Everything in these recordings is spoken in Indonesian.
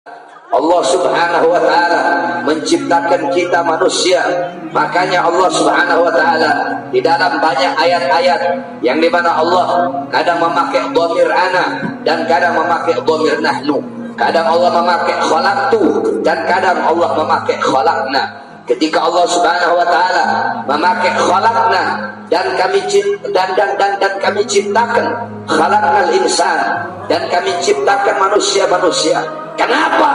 Allah subhanahu wa ta'ala menciptakan kita manusia. Makanya Allah subhanahu wa ta'ala di dalam banyak ayat-ayat yang dimana Allah kadang memakai dhamir ana dan kadang memakai dhamir nahnu. Kadang Allah memakai khalaqtu dan kadang Allah memakai khalaqna. Ketika Allah subhanahu wa ta'ala memakai khalaqna dan kami ciptakan khalaqnal insan, dan kami ciptakan manusia-manusia. Kenapa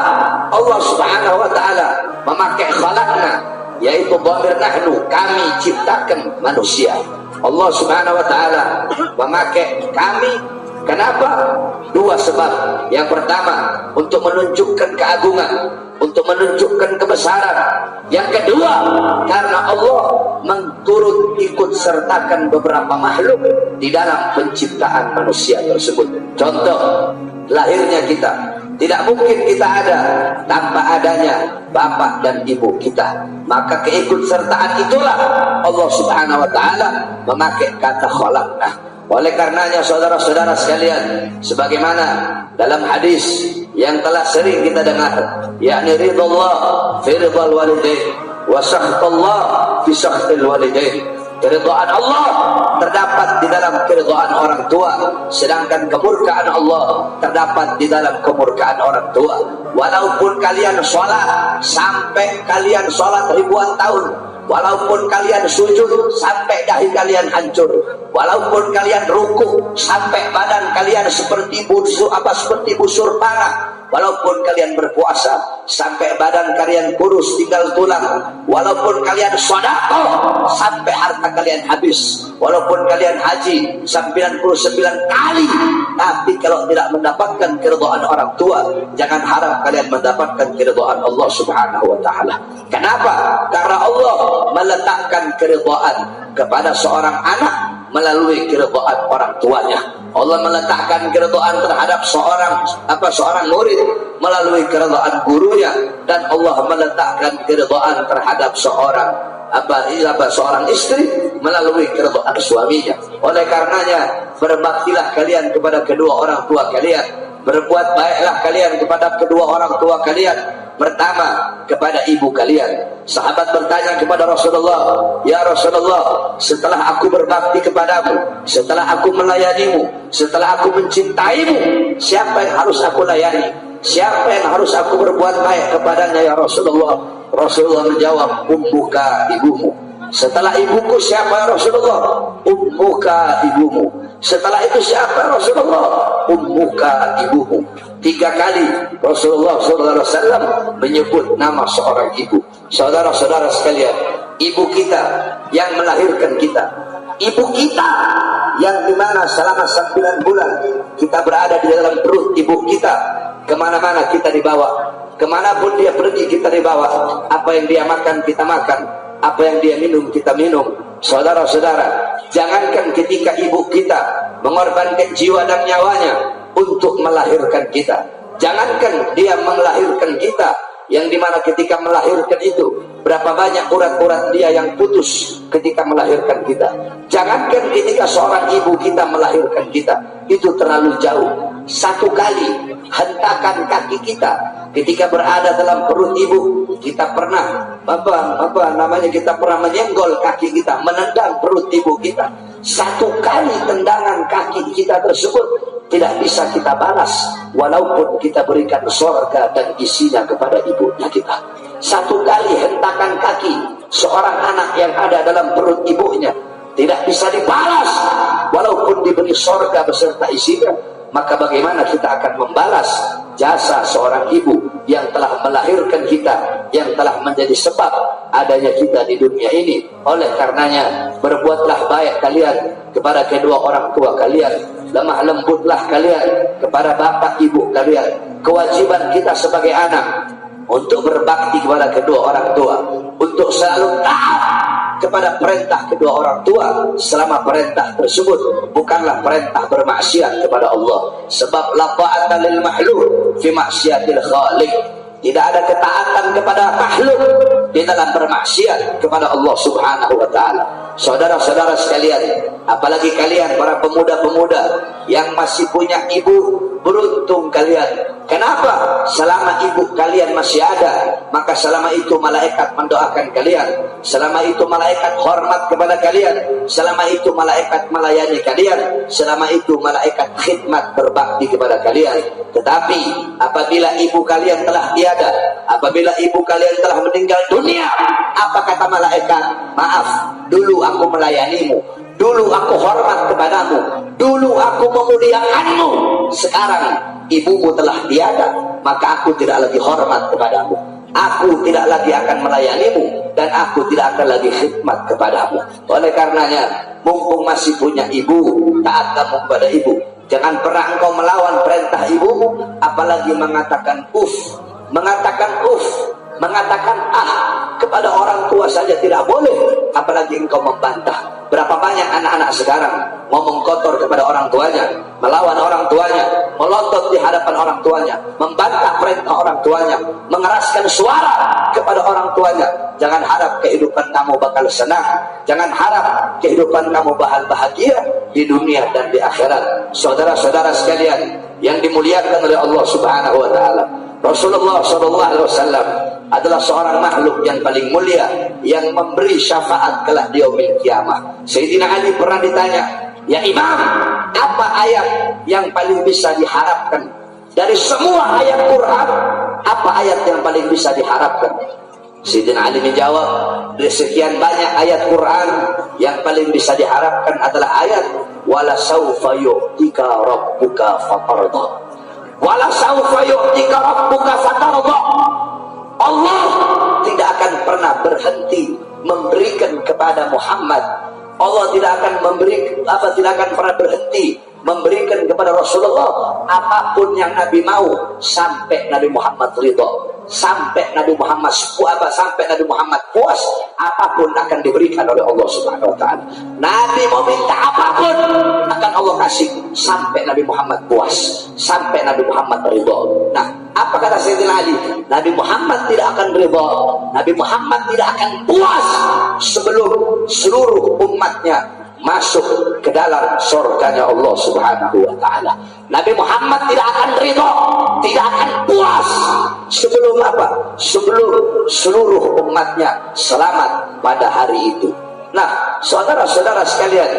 Allah subhanahu wa ta'ala memakai khalaqna, yaitu dhamir nahnu, kami ciptakan manusia. Allah subhanahu wa ta'ala memakai kami. Kenapa? Dua sebab. Yang pertama, untuk menunjukkan keagungan, untuk menunjukkan kebesaran. Yang kedua, karena Allah menturut ikut sertakan beberapa makhluk di dalam penciptaan manusia tersebut. Contoh, lahirnya kita. Tidak mungkin kita ada tanpa adanya bapak dan ibu kita. Maka keikutsertaan itulah Allah subhanahu wa ta'ala memakai kata khalaqna. Oleh karenanya saudara-saudara sekalian, sebagaimana dalam hadis yang telah sering kita dengar, yakni ridallah fi ridal walidain wa sakhtullah fi sakhtil walidain. Keridhaan Allah terdapat di dalam keridhaan orang tua, sedangkan kemurkaan Allah terdapat di dalam kemurkaan orang tua. Walaupun kalian sholat sampai kalian sholat ribuan tahun, walaupun kalian sujud sampai dahi kalian hancur, walaupun kalian ruku sampai badan kalian seperti busur panah, walaupun kalian berpuasa sampai badan kalian kurus tinggal tulang, walaupun kalian sedekah sampai harta kalian habis, walaupun kalian haji 99 kali, tapi kalau tidak mendapatkan keridhaan orang tua, jangan harap kalian mendapatkan keridhaan Allah subhanahu wa ta'ala. Kenapa? Karena Allah meletakkan keridhaan kepada seorang anak melalui keridhaan orang tuanya. Allah meletakkan keridhaan terhadap seorang murid melalui keridhaan gurunya, dan Allah meletakkan keridhaan terhadap seorang istri melalui keridhaan suaminya. Oleh karenanya, berbaktilah kalian kepada kedua orang tua kalian, berbuat baiklah kalian kepada kedua orang tua kalian. Pertama, kepada ibu kalian. Sahabat bertanya kepada Rasulullah, "Ya Rasulullah, setelah aku berbakti kepadamu, setelah aku melayanimu, setelah aku mencintaimu, siapa yang harus aku layani? Siapa yang harus aku berbuat baik kepadanya ya Rasulullah?" Rasulullah menjawab, "Ummuka, ibumu." Setelah ibuku siapa ya Rasulullah? Ummuka, ibumu. Setelah itu siapa Rasulullah? Ummuka, ibumu. 3 kali Rasulullah SAW menyebut nama seorang ibu. Saudara-saudara sekalian, ibu kita yang melahirkan kita, ibu kita yang dimana selama 9 bulan kita berada di dalam perut ibu kita, kemana-mana kita dibawa, kemanapun dia pergi kita dibawa, apa yang dia makan kita makan, apa yang dia minum kita minum. Saudara-saudara, jangankan ketika ibu kita mengorbankan jiwa dan nyawanya untuk melahirkan kita, jangankan dia melahirkan kita, yang dimana ketika melahirkan itu berapa banyak urat-urat dia yang putus ketika melahirkan kita. Jangankan ketika seorang ibu kita melahirkan kita, itu terlalu jauh. 1 kali hentakan kaki kita ketika berada dalam perut ibu, kita pernah kita pernah menyenggol kaki kita, menendang perut ibu kita. 1 kali tendangan kaki kita tersebut tidak bisa kita balas, walaupun kita berikan surga dan isinya kepada ibunya kita. 1 kali hentakan kaki seorang anak yang ada dalam perut ibunya tidak bisa dibalas, walaupun diberi surga beserta isinya. Maka bagaimana kita akan membalas jasa seorang ibu yang telah melahirkan kita, yang telah menjadi sebab adanya kita di dunia ini. Oleh karenanya, berbuatlah baik kalian kepada kedua orang tua kalian, lemah lembutlah kalian kepada bapak ibu kalian. Kewajiban kita sebagai anak untuk berbakti kepada kedua orang tua, untuk selalu taat kepada perintah kedua orang tua selama perintah tersebut bukanlah perintah bermaksiat kepada Allah. Sebab la ta'ata lil makhluk fi maksiatil khaliq. Tidak ada ketaatan kepada makhluk di dalam bermaksiat kepada Allah subhanahu wa ta'ala. Saudara-saudara sekalian, apalagi kalian para pemuda-pemuda yang masih punya ibu beruntung kalian. Kenapa? Selama ibu kalian masih ada, maka selama itu malaikat mendoakan kalian, selama itu malaikat hormat kepada kalian, selama itu malaikat melayani kalian, selama itu malaikat khidmat berbakti kepada kalian. Tetapi apabila ibu kalian telah tiada, apabila ibu kalian telah meninggal dunia, apa kata malaikat? Maaf, dulu aku melayanimu, dulu aku hormat kepadamu, dulu aku memuliakanmu. Sekarang ibumu telah tiada, maka aku tidak lagi hormat kepadamu, aku tidak lagi akan melayanimu, dan aku tidak akan lagi khidmat kepadamu. Oleh karenanya, mumpung masih punya ibu, taat kamu kepada ibu. Jangan pernah engkau melawan perintah ibumu, apalagi mengatakan mengatakan kepada orang tua saja tidak boleh, apalagi engkau membantah. Berapa banyak anak-anak sekarang ngomong kotor kepada orang tuanya, melawan orang tuanya, melotot di hadapan orang tuanya, membantah perintah orang tuanya, mengeraskan suara kepada orang tuanya. Jangan harap kehidupan kamu bakal senang, jangan harap kehidupan kamu bahagia di dunia dan di akhirat. Saudara-saudara sekalian yang dimuliakan oleh Allah Subhanahu wa taala, Rasulullah SAW adalah seorang makhluk yang paling mulia, yang memberi syafaat kelak di yaumil kiamah. Sayyidina Ali pernah ditanya, "Ya Imam, apa ayat yang paling bisa diharapkan dari semua ayat Quran? Apa ayat yang paling bisa diharapkan?" Sayyidina Ali menjawab, dari sekian banyak ayat Quran, yang paling bisa diharapkan adalah ayat wala saufa yu'tika rabbuka fatarda. Wala saufa yu'tika rabbuka fatarda. Allah tidak akan pernah berhenti memberikan kepada Muhammad. Allah tidak akan tidak akan pernah berhenti memberikan kepada Rasulullah apapun yang Nabi mau, sampai Nabi Muhammad ridho, sampai Nabi Muhammad puas, apapun akan diberikan oleh Allah Subhanahu wa taala. Nabi mau minta apapun akan Allah kasih, sampai Nabi Muhammad puas, sampai Nabi Muhammad ridho. Nah, apa kata Sayyidina Ali? Nabi Muhammad tidak akan ridho, Nabi Muhammad tidak akan puas sebelum seluruh umatnya masuk ke dalam surganya Allah Subhanahu wa taala. Nabi Muhammad tidak akan ridho, tidak akan puas sebelum apa? Sebelum seluruh umatnya selamat pada hari itu. Nah, saudara-saudara sekalian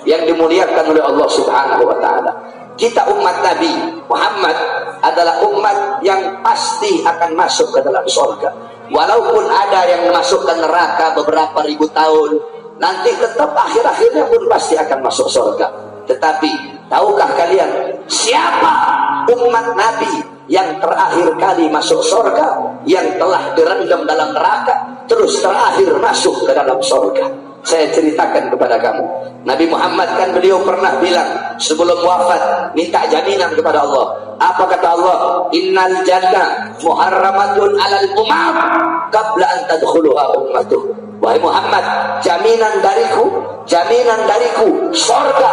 yang dimuliakan oleh Allah Subhanahu wa taala, kita umat Nabi Muhammad adalah umat yang pasti akan masuk ke dalam surga. Walaupun ada yang masuk ke neraka beberapa ribu tahun, nanti tetap akhir-akhirnya pun pasti akan masuk surga. Tetapi tahukah kalian siapa umat Nabi yang terakhir kali masuk surga, yang telah direndam dalam neraka terus terakhir masuk ke dalam surga? Saya ceritakan kepada kamu, Nabi Muhammad kan beliau pernah bilang sebelum wafat, minta jaminan kepada Allah. Apa kata Allah? Innal jannah muharramatun alal umam qabla an tadkhuluha ummatuh. Wahai Muhammad, jaminan dariku, surga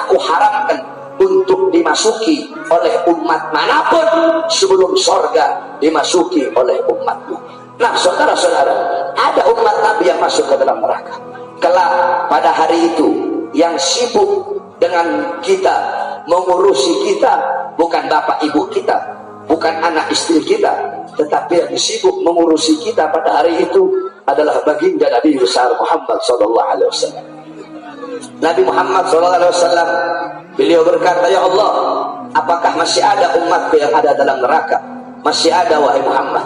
aku haramkan untuk dimasuki oleh umat manapun sebelum surga dimasuki oleh umatmu. Nah, saudara-saudara, ada umat Nabi yang masuk ke dalam neraka. Kelak pada hari itu, yang sibuk dengan kita, mengurusi kita, bukan bapak ibu kita, bukan anak istri kita, tetapi yang sibuk mengurusi kita pada hari itu adalah baginda Nabi besar Muhammad SAW. Nabi Muhammad SAW, beliau berkata, "Ya Allah, apakah masih ada umatku yang ada dalam neraka?" Masih ada, wahai Muhammad.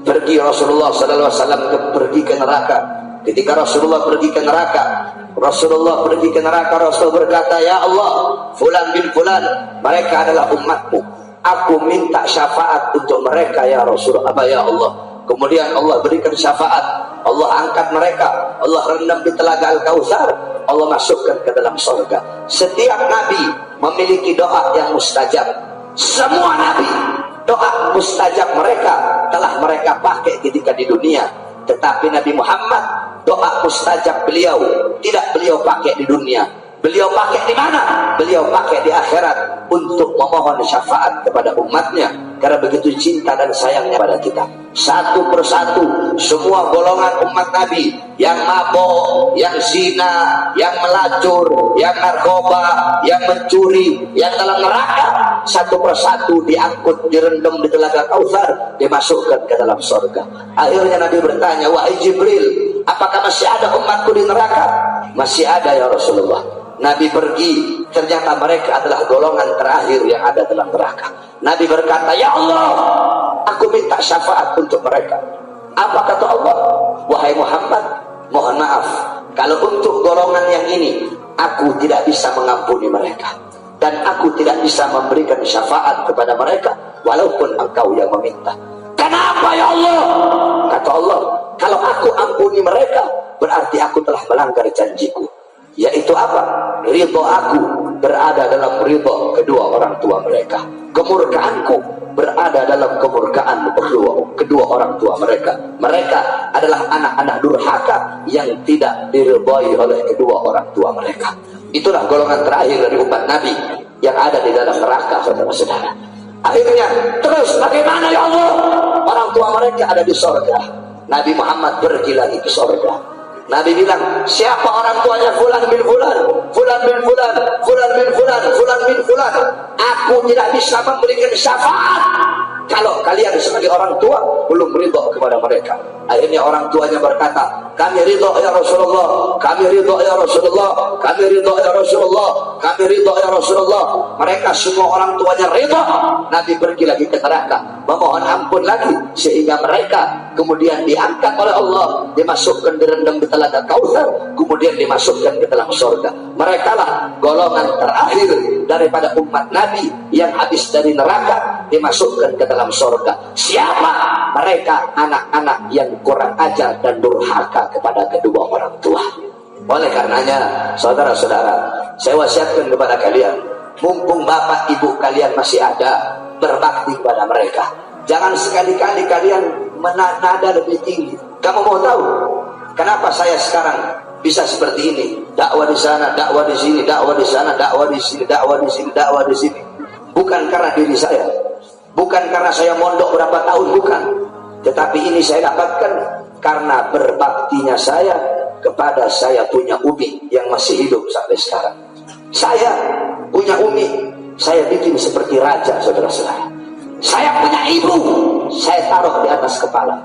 Pergi Rasulullah SAW pergi ke neraka. Ketika Rasulullah pergi ke neraka, Rasul berkata, "Ya Allah, fulan bin fulan, mereka adalah umatmu. Aku minta syafaat untuk mereka ya Rasulullah." Ya Allah. Kemudian Allah berikan syafaat, Allah angkat mereka, Allah rendam di telaga Al-Kautsar, Allah masukkan ke dalam surga. Setiap nabi memiliki doa yang mustajab. Semua nabi, doa mustajab mereka telah mereka pakai ketika di dunia. Tetapi Nabi Muhammad, doa mustajab beliau tidak beliau pakai di dunia. Beliau pakai di mana? Beliau pakai di akhirat untuk memohon syafaat kepada umatnya. karena begitu cinta dan sayangnya pada kita. Satu persatu semua golongan umat Nabi yang mabok, yang zina, yang melacur, yang narkoba, yang mencuri, yang dalam neraka, satu persatu diangkut, direndam di telaga Kautsar, dimasukkan ke dalam surga. Akhirnya Nabi bertanya, wahai Jibril, apakah masih ada umatku di neraka? Masih ada ya Rasulullah. Nabi pergi, ternyata mereka adalah golongan terakhir yang ada dalam neraka. Nabi berkata, ya Allah, aku minta syafaat untuk mereka. Apa kata Allah? Wahai Muhammad, mohon maaf, kalau untuk golongan yang ini aku tidak bisa mengampuni mereka, dan aku tidak bisa memberikan syafaat kepada mereka walaupun engkau yang meminta. Kenapa ya Allah? Kata Allah, kalau aku ampuni mereka berarti aku telah melanggar janjiku, yaitu apa? Ridho aku berada dalam ridho kedua orang tua mereka, kemurkaanku berada dalam kemurkaan kedua orang tua mereka. Mereka adalah anak-anak durhaka yang tidak diridhoi oleh kedua orang tua mereka. Itulah golongan terakhir dari umat Nabi yang ada di dalam neraka, saudara-saudara. Akhirnya terus bagaimana ya Allah? Orang tua mereka ada di sorga. Nabi Muhammad pergi lagi ke sorga. Nabi bilang, siapa orang tuanya fulan bin fulan, fulan bin fulan, fulan bin fulan, fulan bin fulan, aku tidak bisa memberikan syafaat kalau kalian sebagai orang tua belum ridho kepada mereka. Akhirnya orang tuanya berkata, kami ridho ya Rasulullah, kami ridho ya Rasulullah, kami ridho ya Rasulullah, kami ridho ya Rasulullah. Mereka semua orang tuanya ridho. Nabi pergi lagi ke neraka, memohon ampun lagi, sehingga mereka kemudian diangkat oleh Allah, dimasukkan direndam di telaga Kautsar, kemudian dimasukkan ke dalam surga. Mereka lah golongan terakhir daripada umat Nabi yang habis dari neraka dimasukkan ke dalam surga. Siapa mereka? Anak-anak yang kurang ajar dan durhaka kepada kedua orang tua. Oleh karenanya, saudara-saudara, saya wasiatkan kepada kalian, mumpung bapak ibu kalian masih ada, berbakti kepada mereka. Jangan sekali-kali kalian menada lebih tinggi. Kamu mau tahu kenapa saya sekarang bisa seperti ini? Dakwah di sana, dakwah di sini, dakwah di sana, dakwah di sini, dakwah di sini, dakwah di sini. Bukan karena diri saya, bukan karena saya mondok berapa tahun, bukan. Tetapi ini saya dapatkan karena berbaktinya saya kepada saya punya umi yang masih hidup sampai sekarang. Saya punya umi, saya bikin seperti raja, saudara-saudara. Saya punya ibu, saya taruh di atas kepala.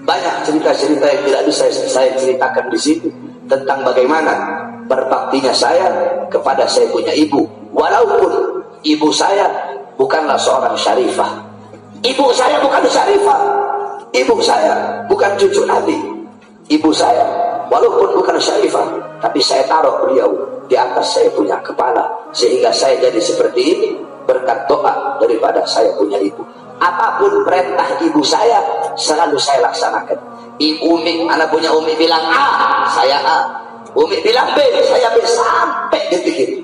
Banyak cerita-cerita yang tidak bisa saya ceritakan di sini tentang bagaimana berbaktinya saya kepada saya punya ibu. Walaupun ibu saya bukanlah seorang syarifah, ibu saya bukan syarifah, ibu saya bukan cucu Nabi. Ibu saya walaupun bukan syarifah, tapi saya taruh beliau di atas saya punya kepala, sehingga saya jadi seperti ini berkat doa daripada saya punya ibu. Apapun perintah ibu saya selalu saya laksanakan. Ibu Umi, anak punya Umi bilang A, saya A. Umi bilang B, saya B, sampai detik ini.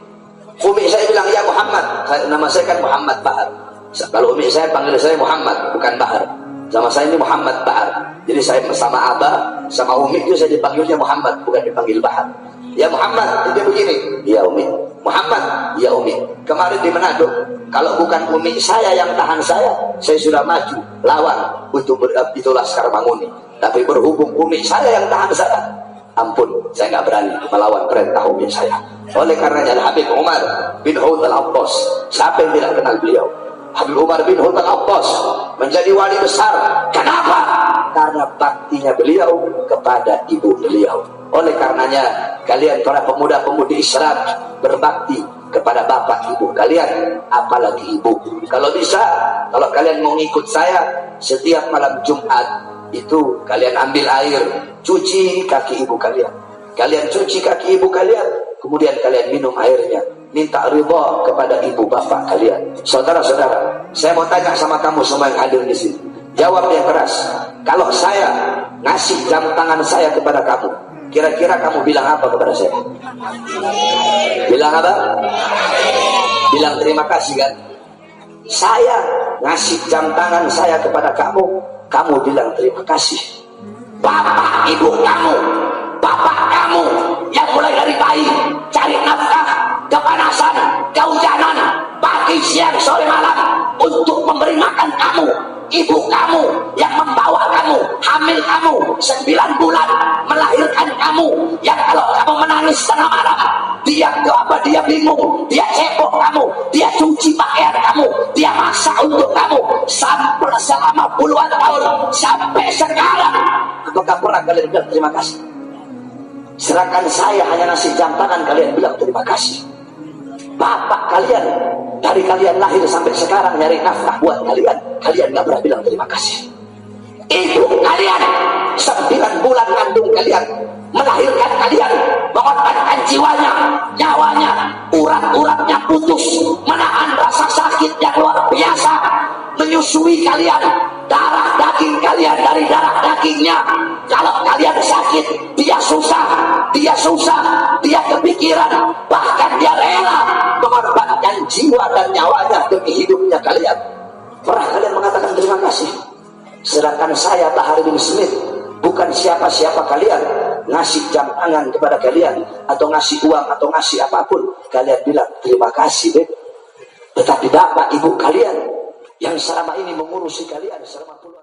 Umi saya bilang ya Muhammad, nama saya kan Muhammad Bahar. Kalau Umi saya panggil saya Muhammad, bukan Bahar. Sama saya ini Muhammad Bahar. Jadi saya sama Abah, sama Umi itu saya dipanggilnya Muhammad, bukan dipanggil Bahar. Ya Muhammad, dia begini. Ya Umi. Muhammad, ya Umi. Kemarin di Manado, kalau bukan Umi saya yang tahan saya sudah maju lawan untuk itu Laskar Manguni. Tapi berhubung Umi saya yang tahan saya, ampun, saya nggak berani melawan perintah Umi saya. Oleh karenanya Habib Umar bin Hud al-Abbas, siapa yang tidak kenal beliau? Habib Umar bin Hud al-Abbas menjadi wali besar. Kenapa? Karena baktinya beliau kepada ibu beliau. Oleh karenanya kalian para pemuda-pemudi Islam berbakti kepada bapak ibu kalian, apalagi ibu. Kalau bisa, kalau kalian mau ngikut saya, setiap malam Jumat itu kalian ambil air, cuci kaki ibu kalian. Kalian cuci kaki ibu kalian, kemudian kalian minum airnya. Minta ridha kepada ibu bapak kalian. Saudara-saudara, saya mau tanya sama kamu semua yang hadir di sini. Jawab yang keras. Kalau saya ngasih jam tangan saya kepada kamu, kira-kira kamu bilang apa kepada saya? Bilang apa? Bilang terima kasih kan? Saya ngasih jam tangan saya kepada kamu, kamu bilang terima kasih. Bapak ibu kamu, bapak kamu yang mulai dari bayi cari nafkah, kepanasan, kehujanan, pagi, siang, sore, malam untuk memberi makan kamu, ibu kamu yang membawa kamu, hamil kamu 9 bulan, melahirkan kamu, yang kalau kamu menangis tengah malam dia bingung, dia cebok kamu, dia cuci pakaian kamu, dia masak untuk kamu sampai selama puluhan tahun sampai sekarang. Apakah pernah kalian bilang terima kasih? Sedangkan saya hanya ngasih jam tangan, kalian bilang terima kasih. Bapak kalian dari kalian lahir sampai sekarang nyari nafkah buat kalian, kalian gak pernah bilang terima kasih. Ibu kalian 9 bulan kandung kalian, melahirkan kalian, mengorbankan jiwanya, nyawanya, urat-uratnya putus, menahan rasa sakit yang luar biasa, menyusui kalian, darah daging kalian dari darah dagingnya. Kalau kalian sakit, dia susah, dia kepikiran, bahkan dia rela mengorbankan jiwa dan nyawanya demi hidupnya kalian. Pernah kalian mengatakan terima kasih? Sedangkan saya, Bahari bin Smith, bukan siapa-siapa kalian, ngasih jam tangan kepada kalian atau ngasih uang atau ngasih apapun, kalian bilang terima kasih, Beb. Tetapi bapak ibu kalian yang selama ini mengurusi kalian selama puluhan